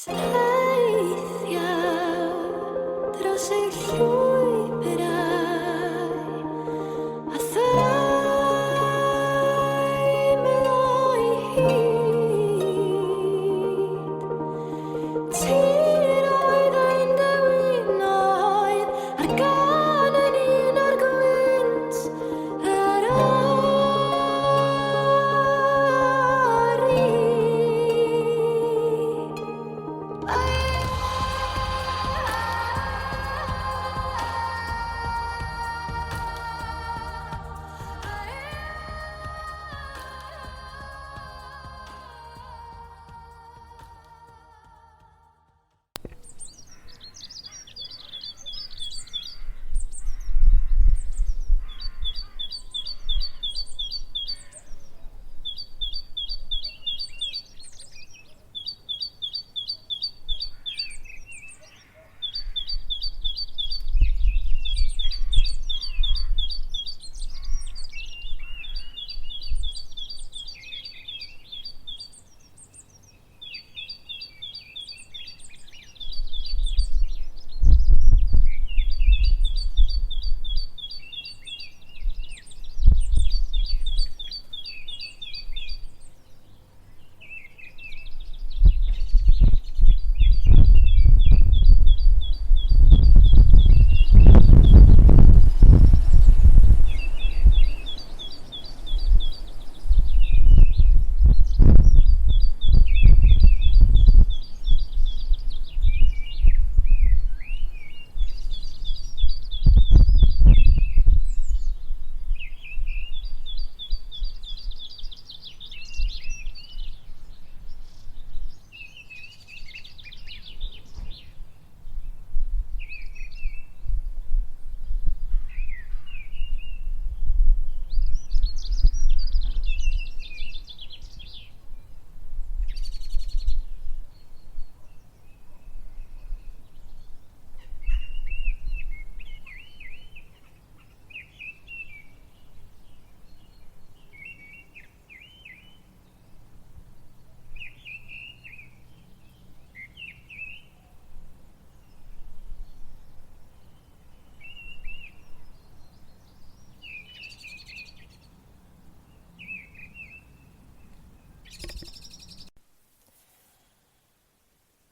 Teithio dros ei llwybrau a thai meddwl hyd. Tir oedd ein dewinoedd ar gan yn un ar gwynt yr ori.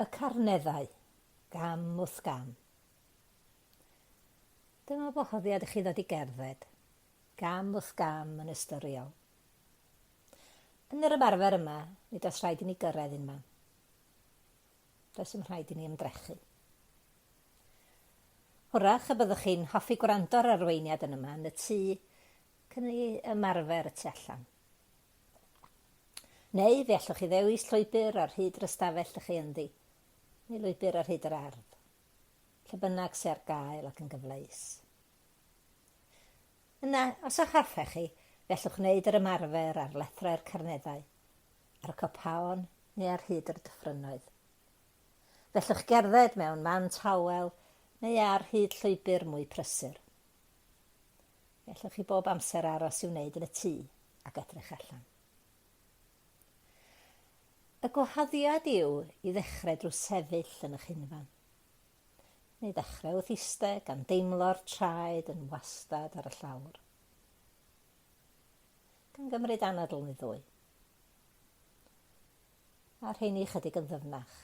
Y carneddau, gam wrth gam. Dyma gwahoddiad i chi ddod i gerdded, gam wrth gam yn ystoriol. Yn yr ymarfer yma, nid oes rhaid i ni gyrraedd unman. Does dim rhaid i ni ymdrechu. Hwrach y byddwch chi'n hoffi gwrando'r arweiniad yn yma yn y tŷ cyn i ymarfer y tu allan. Neu fe allwch chi ddewis llwybr ar hyd yr ystafell ych chi ynddi, neu lwybr ar hyd yr ardd, lle bynnag sy'n ar gael ac yn gyfleus. Yna, os o'ch harfech chi, fe allwch wneud yr ymarfer ar lethrau'r carneddau, ar y copaon neu ar hyd yr dyffrynnoedd. Fe allwch gerdded mewn man tawel neu ar hyd llwybr mwy prysur. Fe allwch chi bob amser aros i'w wneud yn y tŷ ac edrych allan. Y gwahoddiad yw i ddechrau drwy sefyll yn eich hunfan. Neu ddechrau wrth eistedd gan deimlo'r traed yn wastad ar y llawr. Gan gymryd anadl neu ddwy. A rheini chydig yn ddyfnach.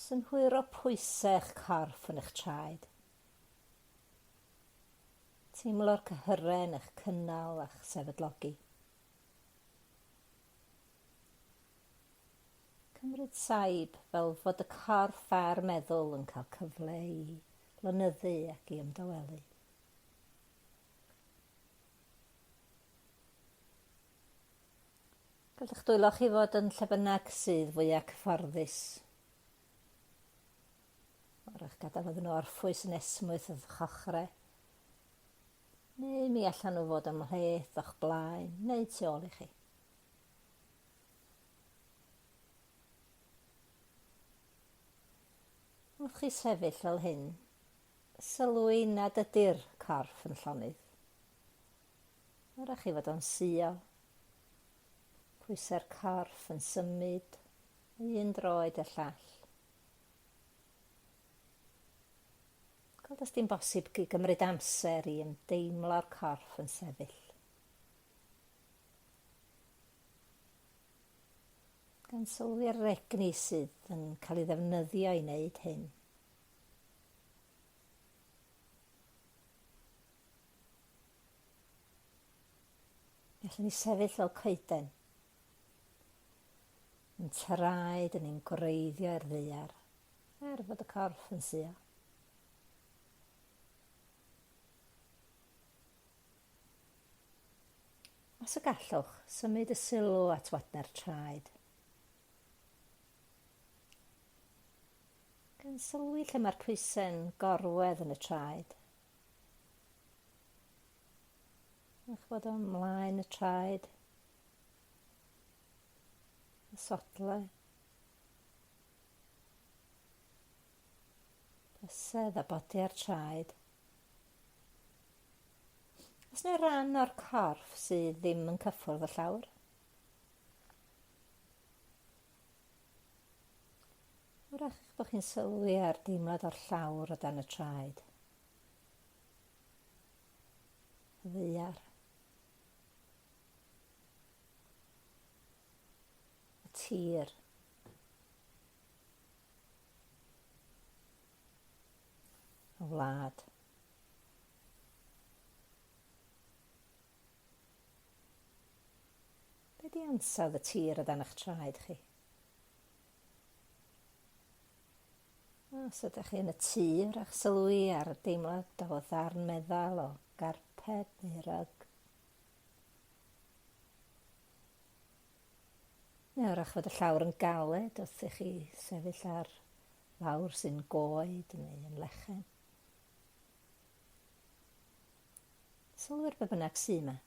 Synhwyrau pwysau eich corff yn eich traed. Teimlo'r cyhyren eich cynnal a'ch sefydlogi. Cymryd saib fel fod y corff a'r meddwl yn cael cyfle i lonyddu ac i ymdawelu. Gallwch dwylo chi fod yn lle bynnag sydd fwyaf cyfforddus. O'r eich gadael iddyn nhw orffwys yn esmwyth o'ch ochrau. Neu mi allan nhw fod ymhleth o'ch blaen, neu tu ôl i chi. Wrth chi sefyll fel hyn, sylwi nad ydy'r corff yn llonydd. Wrach chi fod o'n suo, Pwysau'r corff yn symud un droed y llall. Gweld os di'n bosib gymryd amser i ymdeimlo'r corff yn sefyll. Gan sylwi'r egni sydd yn cael ei ddefnyddio i wneud hyn. Gallwn ni sefyll fel coeden, yn traed yn ein gwreiddio i'r ddaear, fod y corff yn suo. Os y gallwch, symud y sylw at wadnau'r traed. Gan sylwi lle mae'r pwysau'n gorwedd yn y traed. Ych bod o ymlaen y traed, y sodlau, bysedd a bodiau'r traed. Oes yna ran o'r corff sydd ddim yn cyffwrdd y llawr? Wrach eich bod chi'n sylwi ar deimlad o'r llawr o dan y traed. Y ddaear. Y tir. Y wlad. Be di ansawdd y tir o dan eich traed chi? Os ydych chi yn y tir a'ch sylwi ar deimlad o ddarn meddal o garped neu rug. Neu wrach fod y llawr yn galed wrth i chi sefyll ar lawr sy'n coed neu yn lechen. Sylwyr be bynnag sy'n yma.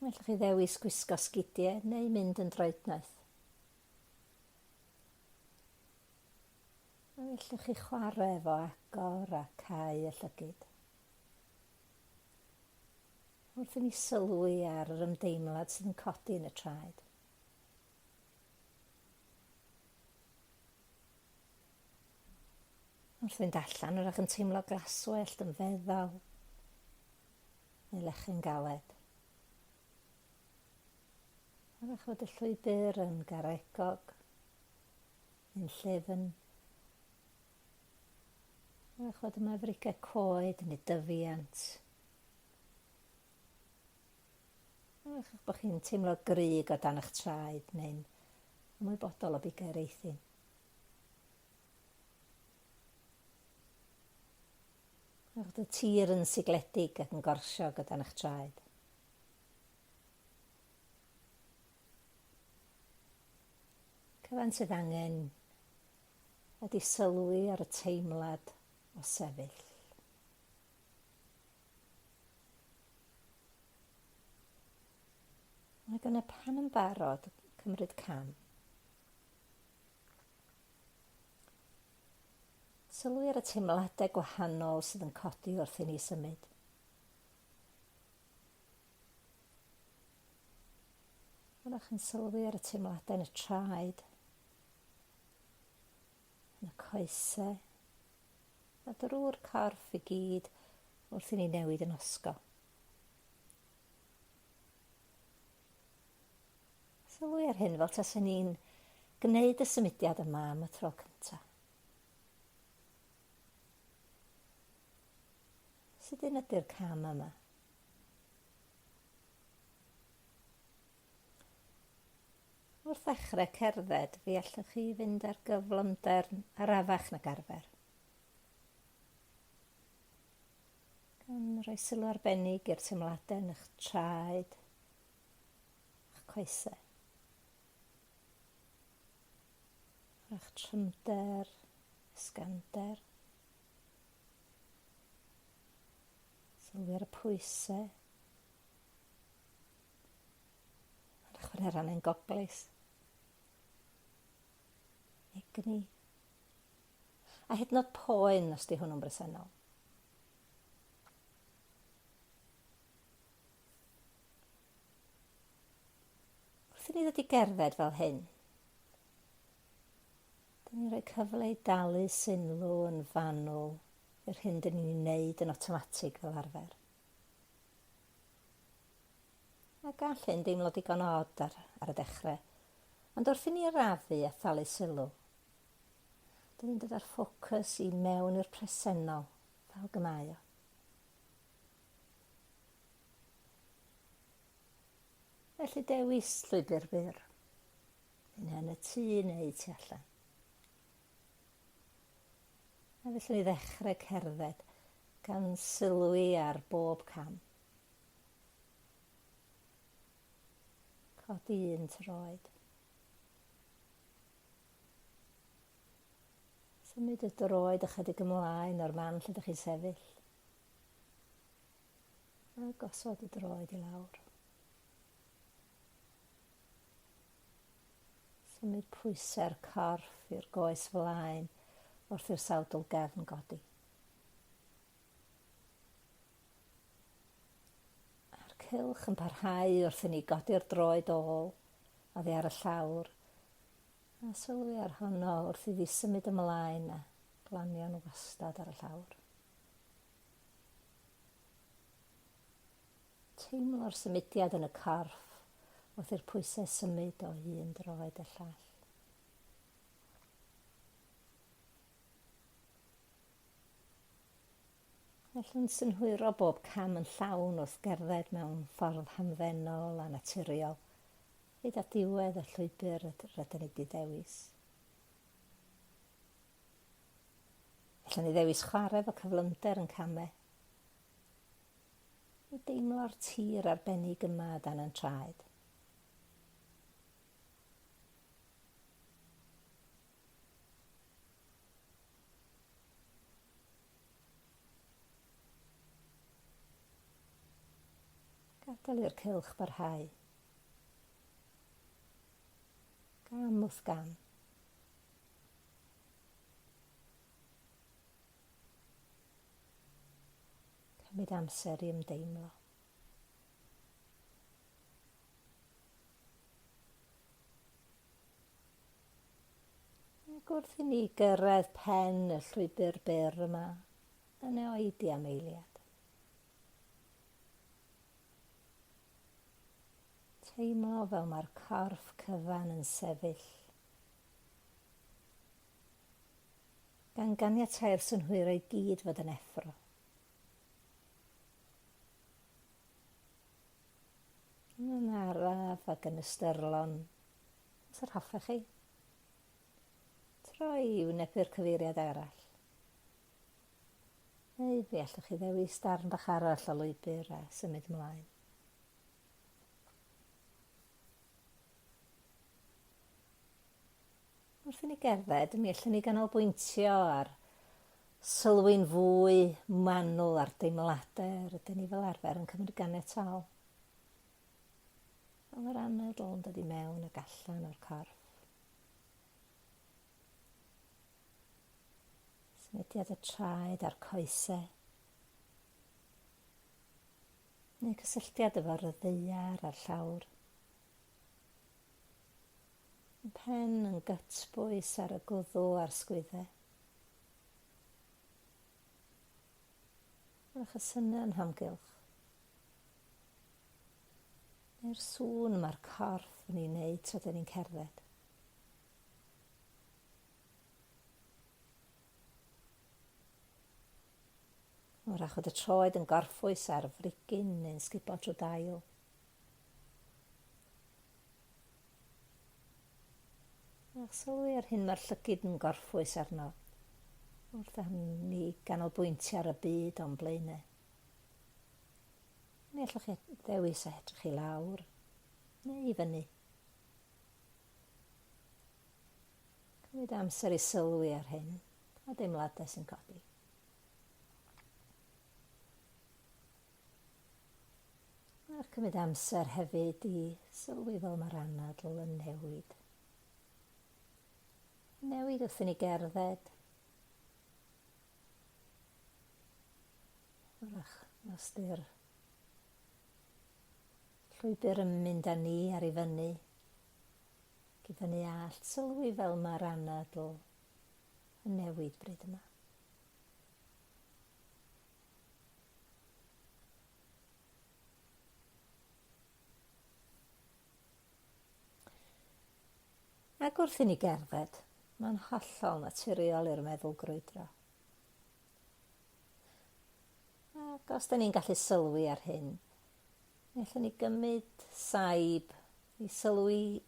Mellwch chi ddewis gwisgo sgidiau neu mynd yn droednaeth. A mellwch chi chwarae efo agor a cau y llygyd. Wrth i ni sylwi ar yr ymdeimlad sydd yn codi yn y traed. Wrth fynd allan, wrach yn teimlo glaswellt yn feddal neu lechen galed. Wrach fod y llwybr yn garegog, yn llyfn. Wrach fod y mafrigau coed yn ei dyfiant. Wrach eich bod chi'n teimlo gryg o dan eich traed neu'n ymwybodol o bigau'r eithin. Wrach fod y tir yn sigledig ac yn gorsiog o dan eich traed. Cyfan sydd angen ydi sylwi ar y teimlad o sefyll. Mae gan y pan yn barod cymryd cam. Sylwi ar y teimladau gwahanol sydd yn codi wrth i ni symud. Wrach yn sylwi ar y teimladau yn y traed, yn y coesau, a drwy'r corff i gyd wrth i ni newid yn osgo. Sylwi ar hyn fel tasen ni'n gwneud y symudiad yma am y tro cyntaf. Sut ydy'r cam yma? Wrth ddechrau cerdded, fi allwch chi fynd ar gyflymder arafach nag arfer. Gan rhoi sylw arbennig i'r teimladau yn eich traed, eich coesau. Eich trymder, ysgafnder. Sylwi ar y pwysau. Eich fan yr angen goglus. Egni. A hyd yn oed poen os di hwnnw'n bresennol. Wrth i ni ddod i gerdded fel hyn, dyn ni'n rhoi cyfle i dalu synhw yn fanwl i'r hyn dyn ni'n wneud yn automatig fel arfer. A gall hyn deimlo digon od ar y dechrau, ond wrth i ni arafu a thalu sylw, dyn ni'n dod â'r ffocws i mewn i'r presennol fel gymau o. Felly dewis llwybr byr, un yn y tŷ neu tu allan. A felly ni ddechrau cerdded gan sylwi ar bob cam. Codi un troed. Symud y droed ychydig ymlaen o'r man lle ydych chi'n sefyll. A gosod y droed i lawr. Symud pwysau'r corff i'r goes flaen wrth i'r sawdl gefn godi. A'r cylch yn parhau wrth i ni godi'r droed ôl oddi ar y llawr a sylwi ar honno wrth iddi symud ymlaen a glanio'n wastad ar y llawr. Teimlo'r symudiad yn y corff wrth i'r pwysau symud o un droed y llall. Felly'n synhwyro bob cam yn llawn wrth gerdded mewn ffordd hamddenol a naturiol, hyd at diwedd y llwybr rydyn ni wedi dewis. Felly ni ddewis chwarae fo cyflymder yn camau. I deimlo'r tir arbennig yma dan yn traed. Gadael i'r cylch barhau. Gam wrth gam. Cymryd amser i ymdeimlo. Ac wrth i ni gyrraedd pen y llwybr byr yma, yna oedi am eiliad. Teimlo fel mae'r corff cyfan yn sefyll. Gan ganiatáu'r synhwyrau gyd fod yn effro. Yn araf ac yn ystyrlon, os yr hoffech chi. Troi i wynebu'r cyfeiriad arall. Neu fe allwch chi ddewis darn bach arall o lwybr a symud ymlaen. Wrth i ni gerdded, mi allwn ni ganolbwyntio ar sylw'n fwy manwl ar deimladau rydyn ni fel arfer yn cymryd ganiataol. Fel yr anadl yn dod i mewn ac allan o'r corff. Symudiad y traed a'r coesau. Neu cysylltiad efo'r ddaear a'r llawr. Pen yn gytbwys ar y gwddw a'r sgwyddau. Rwch y syna yn hamgylch. Neu'r sŵn mae'r corff yn ei wneud tra dyn ni'n cerdded. Wrach oedd y troed yn gorffwys ar frigyn neu'n sgubo trwy dail. Ac sylwi ar hyn mae'r llygyd yn gorffwys arno, wrth ni ganolbwyntio ar y byd o'n blaenau. Neu allwch chi ddewis a edrych i lawr, neu i fyny. Cymryd amser i sylwi ar hyn, a deimladau sy'n codi. Ac cymryd amser hefyd i sylwi fel mae'r anadl yn newid. Newid wrth i ni gerdded. Wrach, os di'r llwybr yn mynd â ni ar ei fyny, Gyda ni all sylwi fel mae'r anadl yn newid bryd yma. Ac wrth i ni gerdded, mae'n hollol naturiol i'r meddwl grwydro. Ac os da ni'n gallu sylwi ar hyn, allwn ni gymryd saib i sylwi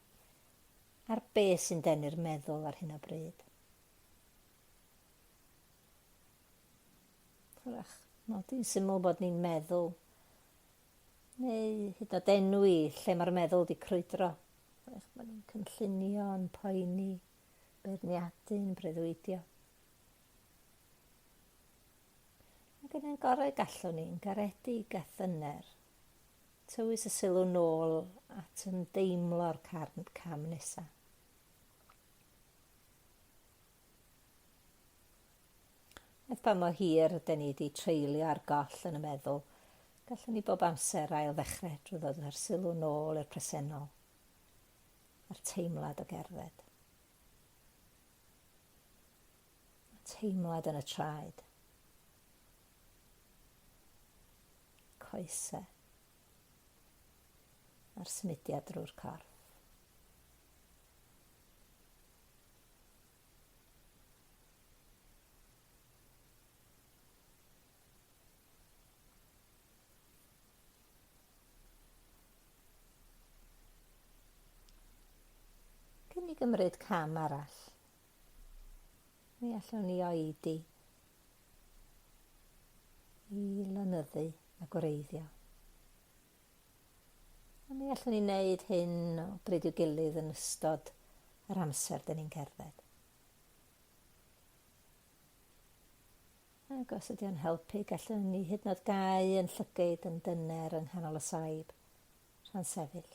ar beth sy'n denu'r meddwl ar hyn o bryd. Wrach, nodi'n syml bod ni'n meddwl, neu hyd yn oed enwi lle mae'r meddwl di crwydro. Wrach, bod ni'n cynllunio, yn poeni, beirniadu'n breuddwydio. Ac yn ein gorau gallwn ni'n garedig a thyner, tywys y sylw nôl at ymdeimlo'r cam nesaf. Edd pa mor hir dyn ni wedi treulio ar goll yn y meddwl, gallwn ni bob amser ail ddechrau drwy ddod â'r sylw nôl i'r presennol, a'r teimlad o gerdded. A teimlad yn y traed. Coesau. A'r symudiad drwy'r corff. Cyn i gymryd cam arall, mi allwn ni oedi i lonyddu a gwreiddio. A mi allwn ni wneud hyn o bryd i'w gilydd yn ystod yr amser dyn ni'n cerdded. Ac os ydy o'n helpu, gallwn ni hyd yn oed gau yn llygyd yn dyner yng nghanol y saib, rhan sefyll.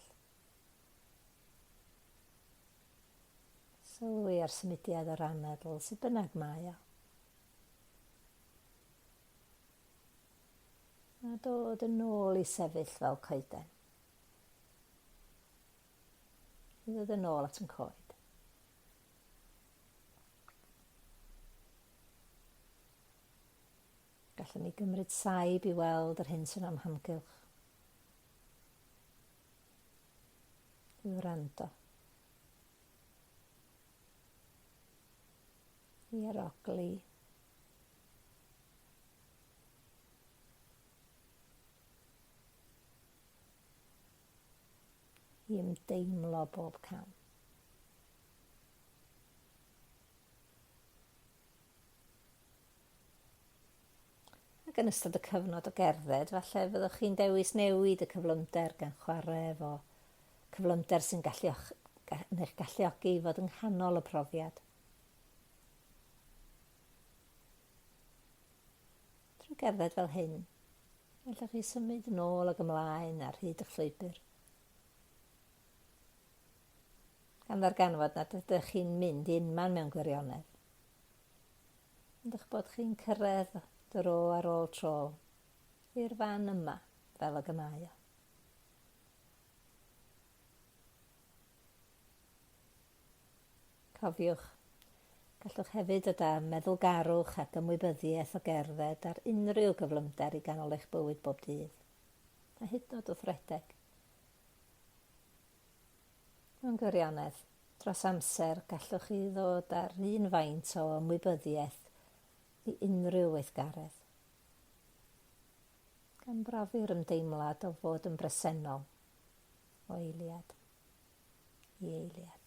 Sylwi ar symudiad yr anadl sydd bynnag mae o. A dod yn ôl i sefyll fel coeden. I ddod yn ôl at yn coed. Gallwn ni gymryd saib i weld yr hyn sy'n am hamgylch. I wrando. I arogli. I ymdeimlo bob cam. Ac yn ystod y cyfnod o gerdded, falle fyddwch chi'n dewis newid y cyflymder gan chwarae efo cyflymder sy'n eich galluogi i fod yng nghanol y profiad. Trwy gerdded fel hyn, allwch chi symud yn ôl ag ymlaen ar hyd y llwybr. Gan ddarganfod nad ydych chi'n mynd i unman mewn gwirionedd. Ond eich bod chi'n cyrraedd dro ar ôl tro i'r fan yma fel y gymau o. Cofiwch, gallwch hefyd yda meddwlgarwch ac ymwybyddiaeth o gerdded ar unrhyw gyflymder i ganol eich bywyd bob dydd, a hyd yn oed wrth redeg. Mewn gwirionedd, dros amser gallwch chi ddod ar un faint o ymwybyddiaeth i unrhyw weithgaredd. Gan brofi'r ymdeimlad o fod yn bresennol o eiliad i eiliad.